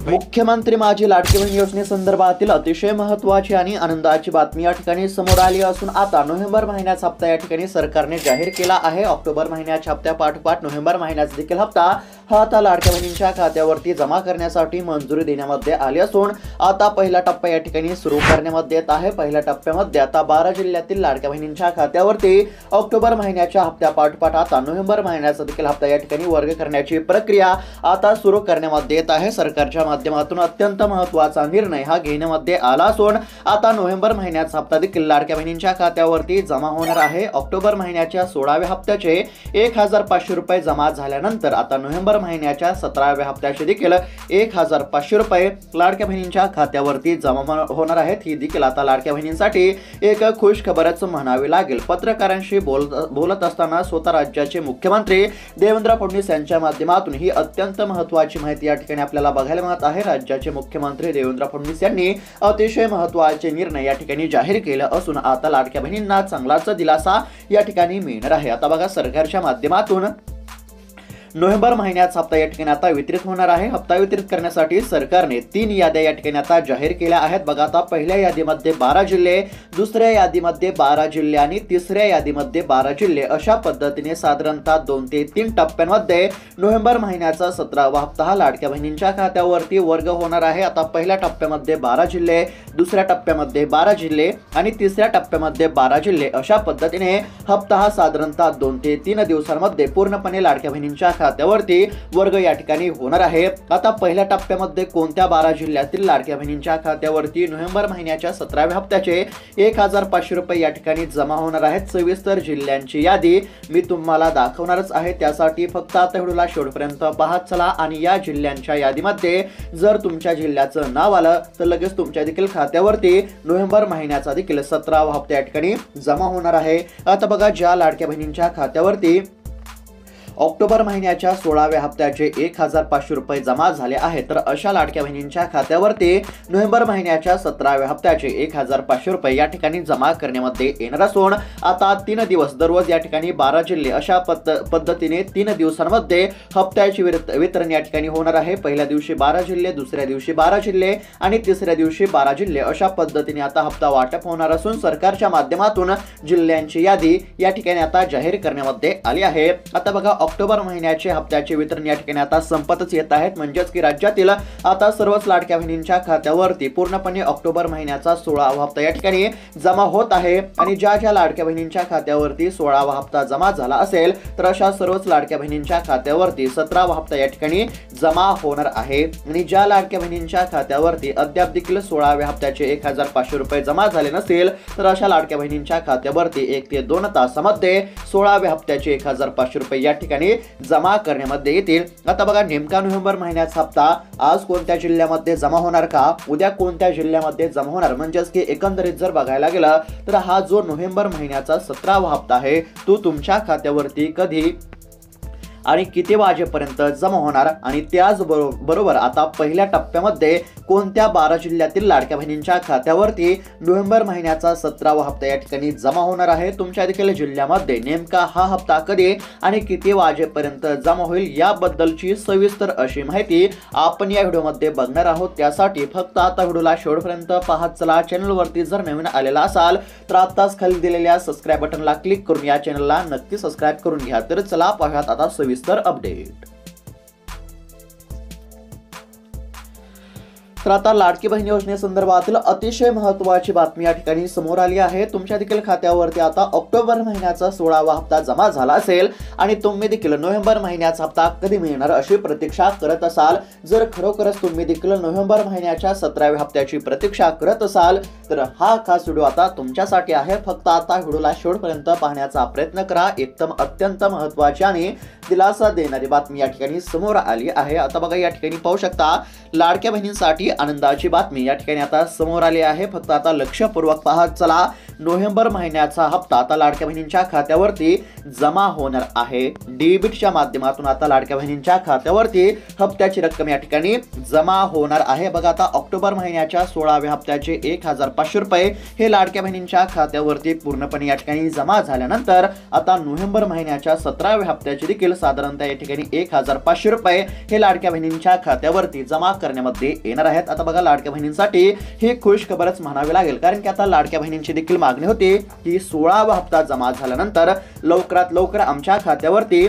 मुख्यमंत्री माझी लाडकी बहीण योजनेसंदर्भातील अतिशय महत्त्वाची आणि आनंदाची बातमी या ठिकाणी समोर आली असून आता नोव्हेंबर महिन्याचा हप्ता या ठिकाणी सरकारने जाहीर केला आहे। ऑक्टोबर महिन्याच्या हप्त्यापाठोपाठ नोव्हेंबर महिन्याचा देखील हप्ता हा आता लाडक्या बहिणींच्या खात्यावरती जमा करण्यासाठी मंजुरी देण्यामध्ये आली असून आता पहिला टप्पा या ठिकाणी सुरू करण्यामध्ये येत आहे। पहिल्या टप्प्यामध्ये आता 12 जिल्ह्यातील लाडक्या बहिणींच्या खात्यावरती ऑक्टोबर महिन्याच्या हप्त्यापाठोपाठ आता नोव्हेंबर महिन्याचा देखील हप्ता या ठिकाणी वर्ग करण्याची प्रक्रिया आता सुरू करण्यामध्ये येत आहे। सरकारच्या माध्यमातून अत्यंत महत्त्वाचा निर्णय हा घेण्यामध्ये आला असून आता नोव्हेंबर महिन्याचा हप्ता देखील लाडक्या बहिणींच्या खात्यावरती जमा होणार आहे। ऑक्टोबर महिन्याच्या 16व्या हप्त्याचे 1500 रुपये जमा झाल्यानंतर आता नोव्हेंबर महिन्याच्या 17व्या हप्त्याचे देखील 1500 रुपये लाडक्या बहिणींच्या खात्यावरती जमा होणार आहेत। ही देखील आता लाडक्या बहिणींसाठी एक खुश खबरच म्हणावी लागेल। पत्रकारांशी बोलत असताना स्वतः राज्याचे मुख्यमंत्री देवेंद्र फडणवीस यांच्या माध्यमातून ही अत्यंत महत्त्वाची माहिती या ठिकाणी आपल्याला बघायला मिळत आहे। राज्याचे मुख्यमंत्री देवेंद्र फडणवीस यांनी अतिशय महत्त्वाचे निर्णय या ठिकाणी जाहीर केले असून आता लाडक्या बहिणींना चांगलाच दिलासा या ठिकाणी मिळणार आहे। आता बघा सरकारच्या माध्यमातून नोव्हेंबर महिन्याचा हप्ता या ठिकाणी आता वितरित होणार आहे। हप्ता वितरित करण्यासाठी सरकारने 3 याद्या या ठिकाणी आता जाहीर केल्या आहेत। बघा आता पहिल्या यादीमध्ये 12 जिल्हे, दुसऱ्या यादीमध्ये 12 जिल्हे आणि तिसऱ्या यादीमध्ये 12 जिल्हे अशा पद्धतीने साधारणतः 2 ते 3 टप्प्यांमध्ये नोव्हेंबर महिन्याचा 17वा हप्ता हा लाडक्या बहिणींच्या खात्यावरती वर्ग होणार आहे। आता पहिल्या टप्प्यामध्ये 12 जिल्हे, दुसऱ्या टप्प्यामध्ये 12 जिल्हे आणि तिसऱ्या टप्प्यामध्ये 12 जिल्हे अशा पद्धतीने हप्ता हा साधारणतः 2 ते 3 दिवसांमध्ये पूर्णपणे लाडक्या बहिणींच्या खात्यावरती वर्ग या ठिकाणी होणार आहे। आता पहिल्या टप्प्यामध्ये कोणत्या 12 जिल्ह्यातील लाडक्या बहिणींच्या खात्यावरती नोव्हेंबर महिन्याच्या 17व्या हप्त्याचे 1500 रुपये या ठिकाणी जमा होणार आहेत। सविस्तर जिल्ह्यांची यादी मी तुम्हाला दाखवणारच आहे, त्यासाठी फक्त आता व्हिडिओला शेवटपर्यंत पाहत चला आणि या जिल्ह्यांच्या यादीमध्ये जर तुमच्या जिल्ह्याचं नाव आलं तर लगेच तुमच्या देखील खात्यावरती नोव्हेंबर महिन्याचा देखील 17वा हप्ता या ठिकाणी जमा होणार आहे। आता बघा ज्या लाडक्या बहिणींच्या खात्यावरती ऑक्टोबर महिन्याच्या 16व्या हप्त्याचे 1500 रुपये जमा झाले आहेत तर अशा लाडक्या बहिणींच्या खात्यावरती नोव्हेंबर महिन्याच्या 17व्या हप्त्याचे 1500 रुपये या ठिकाणी जमा करण्यामध्ये येणार असून आता 3 दिवस दररोज या ठिकाणी 12 जिल्हे अशा पद्धतीने 3 दिवसांमध्ये हप्त्याचे वितरण या ठिकाणी होणार आहे। पहिल्या दिवशी 12 जिल्हे, दुसऱ्या दिवशी 12 जिल्हे आणि तिसऱ्या दिवशी 12 जिल्हे अशा पद्धतीने आता हप्ता वाटप होणार असून सरकारच्या माध्यमातून जिल्ह्यांची यादी या ठिकाणी आता जाहीर करण्यामध्ये आली आहे। आता बघा ऑक्टोबर महिन्याचे हप्त्याचे वितरण या ठिकाणी आता संपतच येत आहेत, म्हणजेच की राज्यातील आता सर्वच लाडक्या बहिणींच्या खात्यावरती पूर्णपणे ऑक्टोबर महिन्याचा 16वा हप्ता या ठिकाणी जमा होत आहे आणि ज्या लाडक्या बहिणींच्या खात्यावरती 16वा हप्ता जमा झाला असेल तर अशा सर्वच लाडक्या बहिणींच्या खात्यावरती 17वा हप्ता या ठिकाणी जमा होणार आहे आणि ज्या लाडक्या बहिणींच्या खात्यावरती अद्याप देखील 16व्या हप्त्याचे 1500 रुपये जमा झाले नसेल तर अशा लाडक्या बहिणींच्या खात्यावरती 1 ते 2 तासामध्ये 16व्या हप्त्याचे 1500 रुपये या ठिकाणी जमा करण्यामध्ये येतील। आता बघा नेमका नोव्हेंबर महिन्याचा हप्ता आज कोणत्या जिल्ह्यामध्ये जमा होणार का, उद्या कोणत्या जिल्ह्यामध्ये जमा होणार, म्हणजेच की एकंदरीत जर बघायला गेलं तर हा जो नोव्हेंबर महिन्याचा 17वा हप्ता आहे तो तुमच्या खात्यावरती कधी आणि किती वाजेपर्यंत जमा होणार आणि त्याचबरोबर आता पहिल्या टप्प्यामध्ये कोणत्या 12 जिल्ह्यातील लाडक्या बहिणींच्या खात्यावरती नोव्हेंबर महिन्याचा 17वा हप्ता या ठिकाणी जमा होणार आहे। तुमच्या देखील जिल्ह्यामध्ये नेमका हा हप्ता कधी आणि किती वाजेपर्यंत जमा होईल याबद्दलची सविस्तर अशी माहिती आपण या व्हिडिओमध्ये बघणार आहोत। त्यासाठी फक्त आता व्हिडिओला शेवटपर्यंत पाहत चला। चॅनलवरती जर नवीन आलेला असाल तर आताच खाली दिलेल्या सबस्क्राइब बटनला क्लिक करून या चॅनलला नक्की सबस्क्राइब करून घ्या। तर चला पाहूयात आता सविस्तर अपडेट। तर आता लाडकी बहीण योजनेसंदर्भातील अतिशय महत्त्वाची बातमी या ठिकाणी समोर आली आहे। तुमच्या देखील खात्यावरती आता ऑक्टोबर महिन्याचा 16वा हप्ता जमा झाला असेल आणि तुम्ही देखील नोव्हेंबर महिन्याचा हप्ता कधी मिळणार अशी प्रतीक्षा करत असाल, जर खरोखरच तुम्ही देखील नोव्हेंबर महिन्याच्या 17व्या हप्त्याची प्रतीक्षा करत असाल तर हा खास व्हिडिओ आता तुमच्यासाठी आहे। फक्त आता व्हिडिओला शेवटपर्यंत पाहण्याचा प्रयत्न करा। एकदम अत्यंत महत्त्वाची आणि दिलासा देणारी बातमी या ठिकाणी समोर आली आहे। आता बघा या ठिकाणी पाहू शकता लाडक्या बहिणींसाठी आनंदाची बातमी या ठिकाणी आता समोर आली आहे। फक्त आता लक्षपूर्वक पाहत चला, नोव्हेंबर महिन्याचा हप्ता आता लाडक्या बहिणींच्या खात्यावरती जमा होणार आहे। डेबिटच्या माध्यमातून आता लाडक्या बहिणींच्या खात्यावरती हप्त्याची रक्कम या ठिकाणी जमा होणार आहे। बघा, आता ऑक्टोबर महिन्याच्या 16व्या हप्त्याचे 1500 रुपये हे लाडक्या बहिणींच्या खात्यावरती पूर्णपणे या ठिकाणी जमा झाल्यानंतर आता नोव्हेंबर महिन्याच्या 17व्या हप्त्याचे देखील साधारणतः या ठिकाणी 1500 रुपये हे लाडक्या बहिणींच्या खात्यावरती जमा करण्यामध्ये येणार आहेत। आता बघा, लाडक्या बहिणींसाठी ही खुश खबरच म्हणावी लागेल, कारण की आता लाडक्या बहिणींची देखील मागणी होती की 16वा हप्ता जमा झाल्यानंतर लवकरात लवकर आमच्या खात्यावरती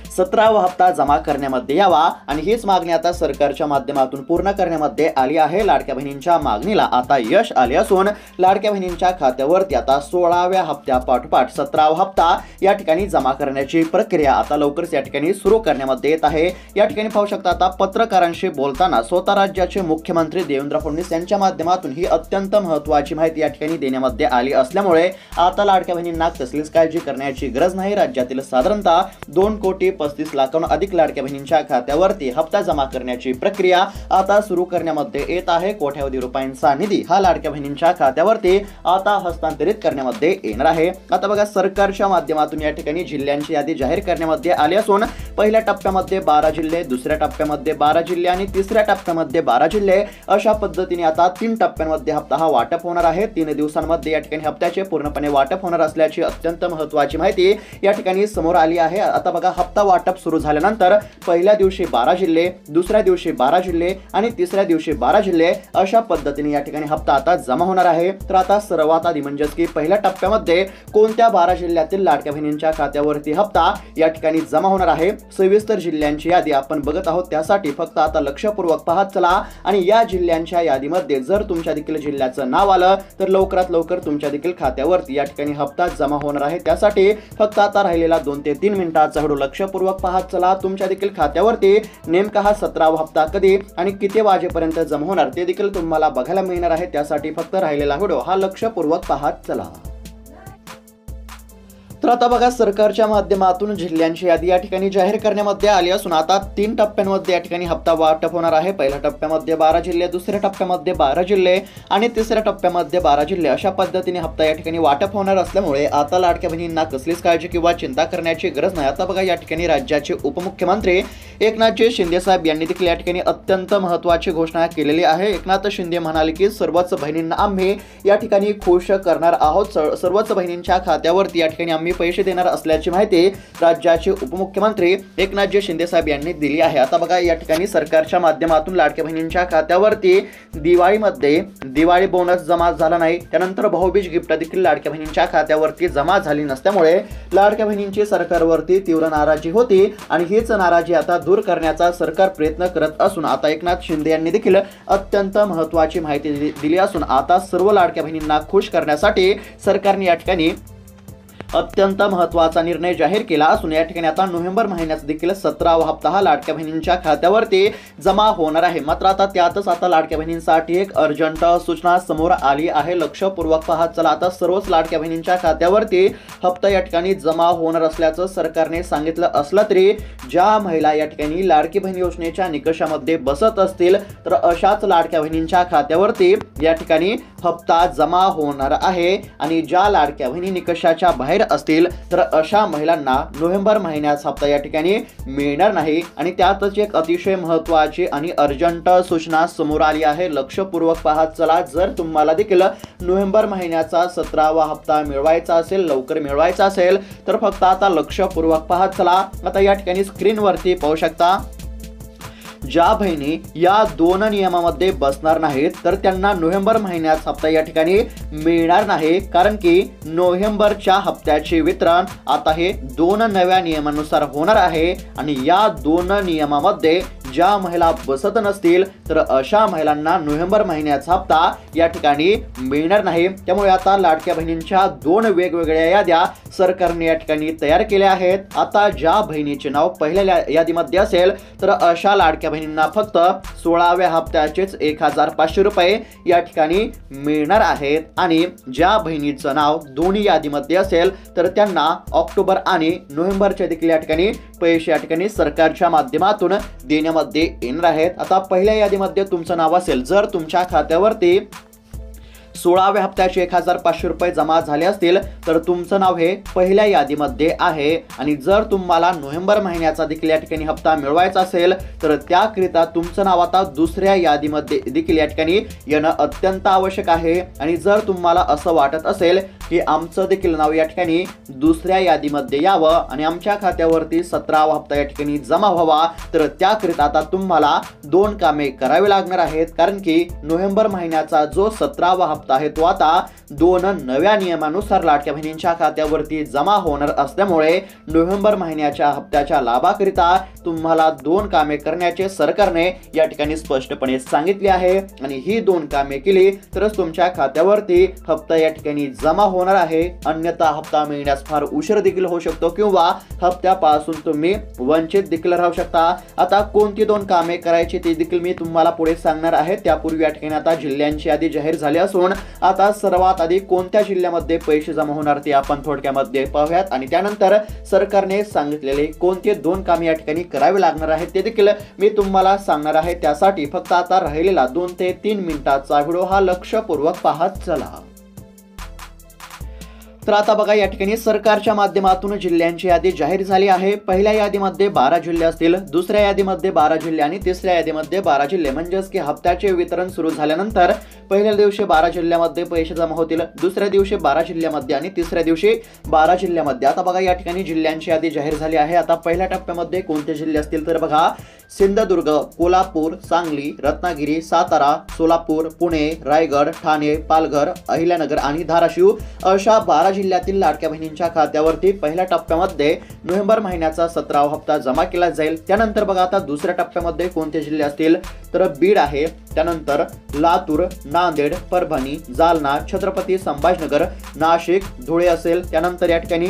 17वा हप्ता जमा करण्यामध्ये यावा आणि हीच मागणी आता सरकारच्या माध्यमातून पूर्ण करण्यामध्ये आली आहे। लाडक्या बहिणींच्या मागणीला आता यश आले असून लाडक्या बहिणींच्या खात्यावरती आता 16व्या हप्त्यापाठोपाठ 17वा हप्ता या ठिकाणी जमा करण्याची प्रक्रिया आता लवकरच या ठिकाणी सुरू करण्यामध्ये येत आहे। या ठिकाणी पाहू शकता, आता पत्रकारांशी बोलताना स्वतः राज्याचे मुख्यमंत्री देवेंद्र फडणवीस यांच्या माध्यमातून ही अत्यंत महत्त्वाची माहिती या ठिकाणी देण्यामध्ये आली असल्यामुळे आता लाडक्या बहिणींना कसलीच काळजी करण्याची गरज नाही। राज्यातील साधारणतः 2,35 लाखांहून अधिक लाडक्या बहिणींच्या खात्यावरती हप्ता जमा करण्याची प्रक्रिया आता सुरू करण्यामध्ये येत आहे। कोट्यावधी रुपयांचा निधी हा लाडक्या बहिणींच्या खात्यावरती आता हस्तांतरित करण्यामध्ये येणार आहे। आता बघा, सरकारच्या माध्यमातून या ठिकाणी जिल्ह्यांची यादी जाहीर करण्यामध्ये आली असून पहिल्या टप्प्यामध्ये 12 जिल्हे, दुसऱ्या टप्प्यामध्ये 12 जिल्हे आणि तिसऱ्या टप्प्यामध्ये 12 जिल्हे अशा पद्धतीने आता 3 टप्प्यांमध्ये हप्ता हा वाटप होणार आहे। 3 दिवसांमध्ये या ठिकाणी हप्त्याचे पूर्णपणे वाटप होणार असल्याची अत्यंत महत्त्वाची माहिती या ठिकाणी समोर आली आहे। आता बघा, हप्ता वाटप सुरू झाल्यानंतर पहिल्या दिवशी 12 जिल्हे, दुसऱ्या दिवशी 12 जिल्हे आणि तिसऱ्या दिवशी 12 जिल्हे अशा पद्धतीने या ठिकाणी हप्ता आता जमा होणार आहे। तर आता सर्वात आधी म्हणजेच की पहिल्या टप्प्यामध्ये कोणत्या 12 जिल्ह्यातील लाडक्या बहिणींच्या खात्यावरती हप्ता या ठिकाणी जमा होणार आहे, सविस्तर जिल्ह्यांची यादी आपण बघत आहोत। त्यासाठी फक्त आता लक्षपूर्वक पाहत चला आणि या जिल्ह्यांच्या यादीमध्ये जर तुमच्या देखील जिल्ह्याचं नाव आलं तर लवकरात लवकर तुमच्या देखील खात्यावरती या ठिकाणी हप्ता जमा होणार आहे। त्यासाठी फक्त आता राहिलेला 2 ते 3 मिनिटाचा व्हिडिओ लक्षपूर्वक पाहत चला। तुमच्या देखील खात्यावरती नेमका हा 17वा हप्ता कधी आणि किती वाजेपर्यंत जमा होणार ते देखील तुम्हाला बघायला मिळणार आहे। त्यासाठी फक्त राहिलेला व्हिडिओ हा लक्षपूर्वक पाहत चला। तर आता बघा, सरकारच्या माध्यमातून जिल्ह्यांची यादी या ठिकाणी जाहीर करण्यामध्ये आली असून आता 3 टप्प्यांमध्ये या ठिकाणी हप्ता वाटप होणार आहे। पहिल्या टप्प्यामध्ये 12 जिल्हे, दुसऱ्या टप्प्यामध्ये 12 जिल्हे आणि तिसऱ्या टप्प्यामध्ये 12 जिल्हे अशा पद्धतीने हप्ता या ठिकाणी वाटप होणार असल्यामुळे आता लाडक्या बहिणींना कसलीच काळजी किंवा चिंता करण्याची गरज नाही। आता बघा, या ठिकाणी राज्याचे उपमुख्यमंत्री एकनाथजी शिंदे साहेब यांनी देखील या ठिकाणी अत्यंत महत्त्वाची घोषणा केलेली आहे। एकनाथ शिंदे म्हणाले की सर्वच बहिणींना आम्ही या ठिकाणी खुश करणार आहोत, सर्वच बहिणींच्या खात्यावरती या ठिकाणी आम्ही पैसे देणार असल्याची माहिती राज्याचे उपमुख्यमंत्री एकनाथजी शिंदे साहेब यांनी दिली आहे। आता बघा, या ठिकाणी सरकारच्या माध्यमातून लाडक्या बहिणींच्या खात्यावरती दिवाळीमध्ये दिवाळी बोनस जमा झाला नाही, त्यानंतर भाऊबीज गिफ्ट देखील लाडक्या बहिणींच्या खात्यावरती जमा झाली नसल्यामुळे लाडक्या बहिणींची सरकारवरती तीव्र नाराजी होती आणि हीच नाराजी आता दूर करण्याचा सरकार प्रयत्न करत असून आता एकनाथ शिंदे यांनी देखील अत्यंत महत्त्वाची माहिती दिली असून आता सर्व लाडक्या बहिणींना खुश करण्यासाठी सरकारने या ठिकाणी अत्यंत महत्त्वाचा निर्णय जाहीर केला असून या ठिकाणी आता नोव्हेंबर महिन्याचा देखील 17वा हप्ता हा लाडक्या बहिणींच्या खात्यावरती जमा होणार आहे। मात्र आता त्यातच आता लाडक्या बहिणींसाठी एक अर्जंट सूचना समोर आली आहे। लक्षपूर्वक पाहत चला, आता सर्वच लाडक्या बहिणींच्या खात्यावरती हप्ता या ठिकाणी जमा होणार असल्याचं सरकारने सांगितलं असलं तरी ज्या महिला या ठिकाणी लाडकी बहीण योजनेच्या निकषामध्ये बसत असतील तर अशाच लाडक्या बहिणींच्या खात्यावरती या ठिकाणी हप्ता जमा होणार आहे आणि ज्या लाडक्या बहिणी निकषाच्या बाहेर असतील तर अशा महिलांना नोव्हेंबर महिन्याचा हप्ता या ठिकाणी मिळणार नाही आणि त्यातच एक अतिशय महत्त्वाची आणि अर्जंट सूचना समोर आली आहे। लक्षपूर्वक पाहत चला, जर तुम्हाला देखील नोव्हेंबर महिन्याचा 17वा हप्ता मिळवायचा असेल, लवकर मिळवायचा असेल तर फक्त आता लक्षपूर्वक पाहत चला। आता या ठिकाणी स्क्रीनवरती पाहू शकता, ज्या बहिणी या 2 नियमामध्ये बसणार नाहीत तर त्यांना नोव्हेंबर महिन्याचा हप्ता या ठिकाणी मिळणार नाही, कारण की नोव्हेंबरच्या हप्त्याचे वितरण आता हे 2 नव्या नियमानुसार होणार आहे आणि या 2 नियमामध्ये ज्या महिला बसत नसतील तर अशा महिलांना नोव्हेंबर महिन्याचा हप्ता या ठिकाणी मिळणार नाही। त्यामुळे आता लाडक्या बहिणींच्या 2 वेगवेगळ्या याद्या सरकारने या ठिकाणी तयार केल्या आहेत। आता ज्या बहिणीचे नाव पहिल्या यादीमध्ये असेल तर अशा लाडक्या बहिणींना फक्त 16व्या हप्त्याचेच 1500 रुपये या ठिकाणी मिळणार आहेत आणि ज्या बहिणीचं नाव दोन्ही यादीमध्ये असेल तर त्यांना ऑक्टोबर आणि नोव्हेंबरच्या देखील या ठिकाणी पैसे या ठिकाणी सरकारच्या माध्यमातून देण्यामध्ये यादीमध्ये येणार आहेत। आता पहिल्या यादीमध्ये तुमचं नाव असेल, जर तुमच्या खात्यावरती 16व्या हप्त्याचे 1500 रुपये जमा झाले असतील तर तुमचं नाव हे पहिल्या यादीमध्ये आहे। आणि जर तुम्हाला नोव्हेंबर महिन्याचा देखील या ठिकाणी हप्ता मिळवायचा असेल तर त्याकरिता तुमचं नाव आता दुसऱ्या यादीमध्ये देखील या ठिकाणी येणं अत्यंत आवश्यक आहे। आणि जर तुम्हाला असं वाटत असेल की आमचं देखील नाव या ठिकाणी दुसऱ्या यादीमध्ये यावं आणि आमच्या खात्यावरती 17वा हप्ता या ठिकाणी जमा व्हावा, तर त्याकरिता आता तुम्हाला 2 कामे करावी लागणार आहेत। कारण की नोव्हेंबर महिन्याचा जो 17वा हप्ता आहे तो आता 2 नव्या नियमानुसार लाडक्या बहिणींच्या खात्यावरती जमा होणार असल्यामुळे नोव्हेंबर महिन्याच्या हप्त्याच्या लाभाकरिता तुम्हाला 2 कामे करण्याचे सरकारने या ठिकाणी स्पष्टपणे सांगितले आहे। आणि ही 2 कामे केली तरच तुमच्या खात्यावरती हप्ता या ठिकाणी जमा होणार आहे, अन्यथा हप्ता मिळण्यास फार उशीर देखील होऊ शकतो किंवा हप्त्यापासून तुम्ही वंचित देखील राहू शकता। आता कोणती 2 कामे करायची ते देखील मी तुम्हाला पुढे सांगणार आहे। त्यापूर्वी या ठिकाणी आता जिल्ह्यांची यादी जाहीर झाली असून आता सर्वात आधी कोणत्या जिल्ह्यामध्ये पैसे जमा होणार ते आपण थोडक्यामध्ये पाहूयात आणि त्यानंतर सरकारने सांगितलेले कोणते 2 कामे या ठिकाणी करावे लागणार आहेत ते देखील मी तुम्हाला सांगणार आहे। त्यासाठी फक्त आता राहिलेला 2 ते 3 मिनिटाचा व्हिडिओ हा लक्षपूर्वक पाहत चला। तर आता बघा, या ठिकाणी सरकारच्या माध्यमातून जिल्ह्यांची यादी जाहीर झाली आहे। पहिल्या यादीमध्ये 12 जिल्हे असतील, दुसऱ्या यादीमध्ये 12 जिल्हे आणि तिसऱ्या यादीमध्ये 12 जिल्हे, म्हणजेच की हप्त्याचे वितरण सुरू झाल्यानंतर पहिल्या दिवशी 12 जिल्ह्यामध्ये पैसे जमा होतील, दुसऱ्या दिवशी 12 जिल्ह्यामध्ये आणि तिसऱ्या दिवशी 12 जिल्ह्यामध्ये। आता बघा, या ठिकाणी जिल्ह्यांची यादी जाहीर झाली आहे। आता पहिल्या टप्प्यामध्ये कोणते जिल्हे असतील तर बघा, सिंधुदुर्ग, कोल्हापूर, सांगली, रत्नागिरी, सातारा, सोलापूर, पुणे, रायगड, ठाणे, पालघर, अहिल्यानगर आणि धाराशिव अशा 12 जिल्ह्यातील लाडक्या बहिणींच्या खात्यावरती पहिल्या टप्प्यामध्ये नोव्हेंबर महिन्याचा 17वा हप्ता जमा केला जाईल। त्यानंतर बघा, आता दुसऱ्या टप्प्यामध्ये कोणते जिल्हे असतील तर बीड आहे, त्यानंतर लातूर, नांदेड, परभणी, जालना, छत्रपती संभाजीनगर, नाशिक, धुळे असेल, त्यानंतर या ठिकाणी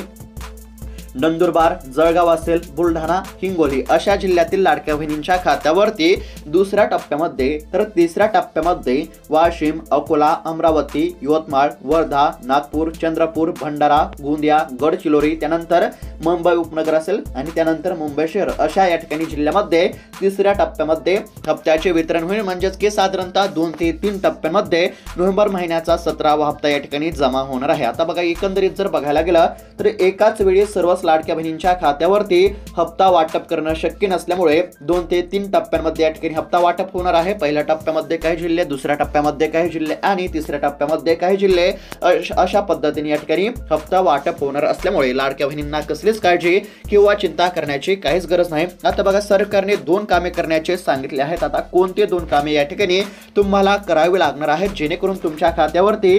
नंदुरबार, जळगाव असेल, बुलढाणा, हिंगोली अशा जिल्ह्यातील लाडक्या बहिणींच्या खात्यावरती दुसऱ्या टप्प्यामध्ये, तर तिसऱ्या टप्प्यामध्ये वाशिम, अकोला, अमरावती, यवतमाळ, वर्धा, नागपूर, चंद्रपूर, भंडारा, गोंदिया, गडचिरोली, त्यानंतर मुंबई उपनगर असेल आणि त्यानंतर मुंबई शहर अशा या ठिकाणी जिल्ह्यामध्ये तिसऱ्या टप्प्यामध्ये हप्त्याचे वितरण होईल। म्हणजेच की साधारणतः 2 ते 3 टप्प्यांमध्ये नोव्हेंबर महिन्याचा 17वा हप्ता या ठिकाणी जमा होणार आहे। आता बघा, एकंदरीत जर बघायला गेलं तर एकाच वेळी सर्वच लाडक्या बहिणींच्या खात्यावरती हप्ता वाटप करणं शक्य नसल्यामुळे 2 ते 3 टप्प्यांमध्ये या ठिकाणी हप्ता वाटप होणार आहे। पहिल्या टप्प्यामध्ये काही जिल्हे, दुसऱ्या टप्प्यामध्ये काही जिल्हे आणि तिसऱ्या टप्प्यामध्ये काही जिल्हे अशा पद्धतीने या ठिकाणी हप्ता वाटप होणार असल्यामुळे लाडक्या बहिणींना कसलीच काळजी किंवा चिंता करण्याची काहीच गरज नाही। आता बघा, सरकारने 2 कामे करण्याचे सांगितले आहेत। आता कोणते 2 कामे या ठिकाणी तुम्हाला करावी लागणार आहेत जेणेकरून तुमच्या खात्यावरती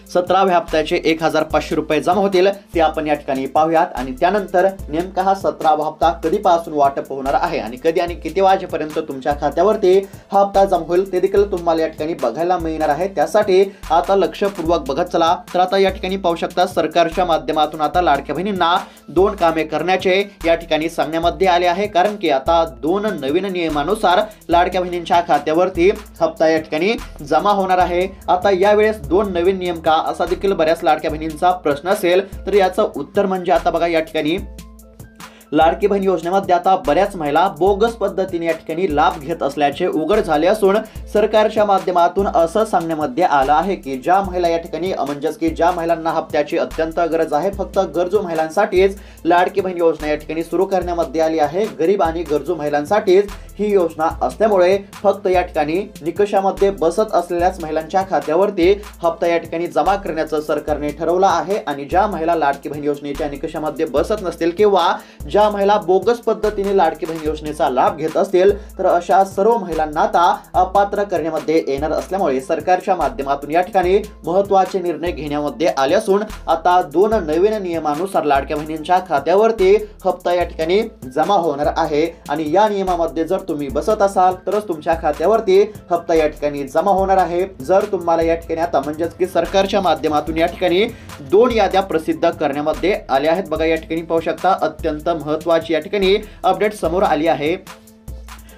17व्या हप्त्याचे 1500 रुपये जमा होतील ते आपण या ठिकाणी पाहूयात। आणि त्यानंतर नेमका हा 17वा हप्ता कधीपासून वाटप होणार आहे आणि कधी आणि किती वाजेपर्यंत तुमच्या खात्यावरती हा हप्ता जमा होईल ते देखील तुम्हाला या ठिकाणी बघायला मिळणार आहे। त्यासाठी आता लक्षपूर्वक बघत चला। तर आता या ठिकाणी पाहू शकता, सरकारच्या माध्यमातून आता लाडक्या बहिणींना 2 कामे करण्याचे या ठिकाणी सांगण्यामध्ये आले आहे। कारण की आता 2 नवीन नियमानुसार लाडक्या बहिणींच्या खात्यावरती हप्ता या ठिकाणी जमा होणार आहे। आता यावेळेस 2 नवीन नियम का असा देखील बऱ्याच लाडक्या बहिणींचा प्रश्न असेल, तर याचं उत्तर म्हणजे आता बघा, या ठिकाणी लाडकी बहीण योजनेमध्ये आता बऱ्याच महिला बोगस पद्धतीने या ठिकाणी लाभ घेत असल्याचे उघड झाले असून सरकारच्या माध्यमातून असं सांगण्यामध्ये आलं आहे की ज्या महिला या ठिकाणी म्हणजेच की ज्या महिलांना हप्त्याची अत्यंत गरज आहे, फक्त गरजू महिलांसाठीच लाडकी बहीण योजना या ठिकाणी सुरू करण्यामध्ये आली आहे। गरीब आणि गरजू महिलांसाठीच ही योजना असल्यामुळे फक्त या ठिकाणी निकषामध्ये बसत असलेल्याच महिलांच्या खात्यावरती हप्ता या ठिकाणी जमा करण्याचं सरकारने ठरवलं आहे। आणि ज्या महिला लाडकी बहीण योजनेच्या निकषामध्ये बसत नसतील किंवा ज्या महिला बोगस पद्धतीने लाडकी बहीण योजनेचा लाभ घेत असतील तर अशा सर्व महिलांना आता अपात्र करण्यामध्ये येणार असल्यामुळे सरकारच्या माध्यमातून या ठिकाणी महत्त्वाचे निर्णय घेण्यामध्ये आले असून आता 2 नवीन नियमानुसार लाडक्या बहिणींच्या खात्यावरती हप्ता या ठिकाणी जमा होणार आहे। आणि या नियमामध्ये जर तुम्ही बसत असाल तरच तुमच्या खात्यावरती हप्ता या ठिकाणी जमा होणार आहे। जर तुम्हाला या ठिकाणी आता म्हणजेच की सरकारच्या माध्यमातून या ठिकाणी 2 याद्या प्रसिद्ध करण्यामध्ये आल्या आहेत। बघा, या ठिकाणी पाहू शकता, अत्यंत महत्त्वाची या ठिकाणी अपडेट समोर आली आहे।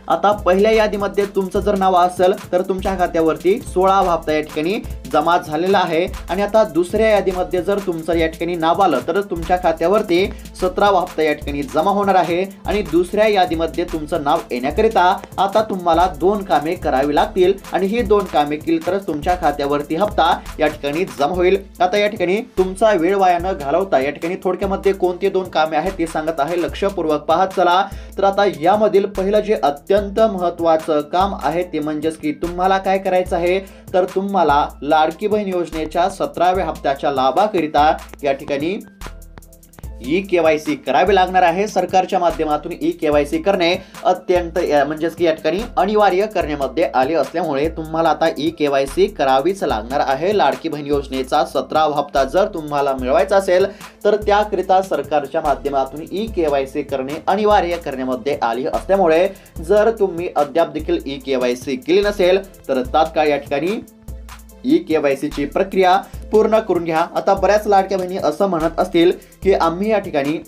आता पहिल्या यादीमध्ये तुमचं जर नाव असेल तर तुमच्या खात्यावरती 16वा हप्ता या ठिकाणी जमा झालेला आहे आणि आता दुसऱ्या यादीमध्ये जर तुमचं या ठिकाणी नाव आलं तर तुमच्या खात्यावरती 17वा हप्ता या ठिकाणी जमा होणार आहे आणि दुसऱ्या यादीमध्ये तुमचं नाव येण्याकरिता आता तुम्हाला 2 कामे करावी लागतील आणि ही 2 कामे केली तरच तुमच्या खात्यावरती हप्ता या ठिकाणी जमा होईल। आता या ठिकाणी तुमचा वेळ वाया न घालवता या ठिकाणी थोडक्यामध्ये कोणती 2 कामे आहेत ते सांगत आहे, लक्षपूर्वक पाहत चला। तर आता यामधील पहिलं जे अत्यंत महत्त्वाचं काम आहे ते म्हणजेच की तुम्हाला काय करायचं आहे तर तुम्हाला लाडकी बहीण योजनेच्या 17व्या हप्त्याच्या लाभाकरिता या ठिकाणी ई-केवायसी करावी लागणार आहे। सरकारच्या माध्यमातून ई-केवायसी करणे अत्यंत म्हणजेच की या ठिकाणी अनिवार्य करण्यामध्ये आले असल्यामुळे तुम्हाला आता ई-केवायसी करावीच लागणार आहे। लाडकी बहीण योजनेचा 17वा हप्ता जर तुम्हाला मिळवायचा असेल तर त्याकरिता सरकारच्या माध्यमातून ई-केवायसी करणे अनिवार्य करण्यामध्ये आले असल्यामुळे जर तुम्ही अद्याप देखील ई-केवायसी केली नसेल तर तात्काळ या ठिकाणी ई-केवायसी ची प्रक्रिया पूर्ण करून घ्या। आता बऱ्याच लाडक्या बहिणी असं म्हणत असतील की आम्ही या ठिकाणी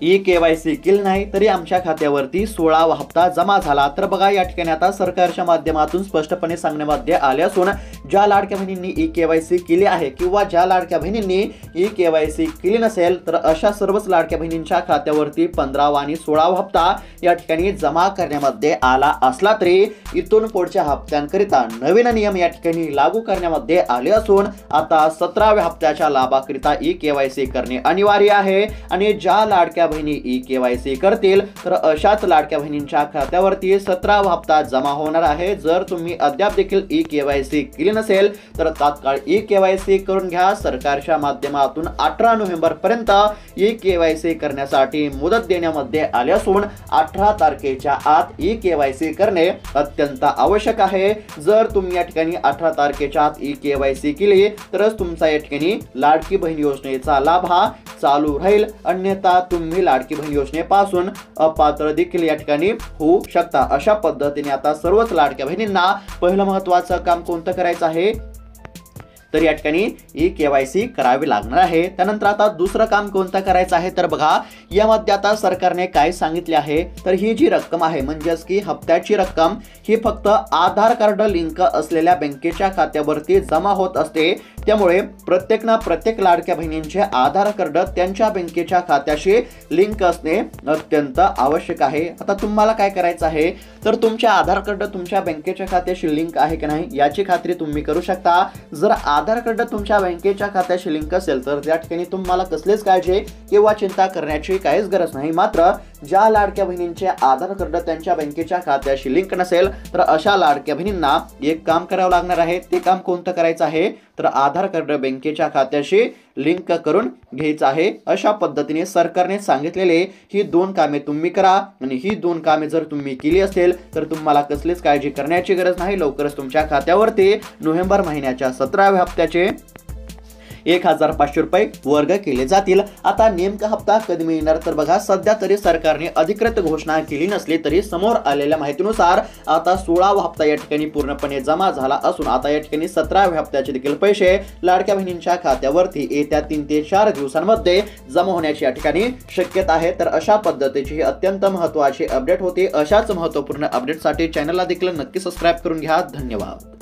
ई-केवायसी केली नाही तरी आमच्या खात्यावरती 16वा हप्ता जमा झाला। तर बघा या ठिकाणी आता सरकारच्या माध्यमातून स्पष्टपणे सांगण्यामध्ये आले असून ज्या लाडक्या बहिणींनी ई-केवायसी केली आहे किंवा ज्या लाडक्या बहिणींनी ई-केवायसी केली नसेल तर अशा सर्वच लाडक्या बहिणींच्या खात्यावरती 15वा आणि 16वा हप्ता या ठिकाणी जमा करण्यामध्ये आला असला तरी इथून पुढच्या हप्त्यांकरिता नवीन नियम या ठिकाणी लागू करण्यामध्ये आले असून आता 17व्या हप्त्याच्या लाभाकरिता ई-केवायसी करणे अनिवार्य आहे आणि ज्या लाडक्या बहिणी ई-केवायसी करतील तर अशाच लाडक्या बहिणींच्या खात्यावरती 17वा हप्ता जमा होणार आहे। जर तुम्ही अद्याप देखील ई-केवायसी केली नसेल तर तात्काळ ई-केवायसी करून घ्या। सरकारच्या माध्यमातून 18 नोव्हेंबर पर्यंत ई-केवायसी करण्यासाठी मुदत देण्यामध्ये आले असून 18 तारखेच्या आत ई-केवायसी करणे अत्यंत आवश्यक आहे। जर तुम्ही या ठिकाणी 18 तारखेच्या आत ई-केवायसी केली तरच तुमचा या ठिकाणी लाडकी बहीण योजनेचा लाभ हा चालू राहील, अन्यथा तुम्ही लाडकी बहीण योजनेपासून अपात्र देखील या ठिकाणी होऊ शकता। अशा पद्धतीने आता सर्वच लाडक्या बहिणींना पहिलं महत्त्वाचं काम कोणतं करायचं आहे तर या ठिकाणी ई-केवायसी करावी लागणार आहे। त्यानंतर आता दुसरं काम कोणतं करायचं आहे तर बघा यामध्ये आता सरकारने काय सांगितले आहे तर ही जी रक्कम आहे म्हणजेच की हप्त्याची रक्कम ही फक्त आधार कार्ड लिंक असलेल्या बँकेच्या खात्यावरती जमा होत असते, त्यामुळे प्रत्येक लाडक्या बहिणींचे आधार कार्ड त्यांच्या बँकेच्या खात्याशी लिंक असणे अत्यंत आवश्यक आहे। आता तुम्हाला काय करायचं आहे तर तुमचे आधार कार्ड तुमच्या बँकेच्या खात्याशी लिंक आहे की नाही याची खात्री तुम्ही करू शकता। जर आधार कार्ड तुमच्या बँकेच्या खात्याशी लिंक असेल तर त्या ठिकाणी तुम्हाला कसलीच काळजी किंवा चिंता करण्याची काहीच गरज नाही। मात्र ज्या लाडक्या बहिणींचे आधार कार्ड त्यांच्या बँकेच्या खात्याशी लिंक नसेल तर अशा लाडक्या बहिणींना एक काम करावं लागणार आहे। ते काम कोणतं करायचं आहे तर आधार कार्ड बँकेच्या खात्याशी लिंक करून घ्यायचं आहे। अशा पद्धतीने सरकारने सांगितलेले ही 2 कामे तुम्ही करा आणि ही 2 कामे जर तुम्ही केली असेल तर तुम्हाला कसलीच काळजी करण्याची गरज नाही। लवकरच तुमच्या खात्यावरती नोव्हेंबर महिन्याच्या 17व्या हप्त्याचे 1500 रुपये वर्ग केले जातील। आता नेमका हप्ता कधी मिळणार तर बघा सध्या तरी सरकारने अधिकृत घोषणा केली नसली तरी समोर आलेल्या माहितीनुसार आता 16वा हप्ता या ठिकाणी पूर्णपणे जमा झाला असून आता या ठिकाणी 17व्या हप्त्याचे देखील पैसे लाडक्या बहिणींच्या खात्यावरती येत्या 3 ते 4 दिवसांमध्ये जमा होण्याची या ठिकाणी शक्यता आहे। तर अशा पद्धतीची अत्यंत महत्त्वाची अपडेट होती। अशाच महत्त्वपूर्ण अपडेटसाठी चॅनलला देखील नक्की सबस्क्राइब करून घ्या। धन्यवाद।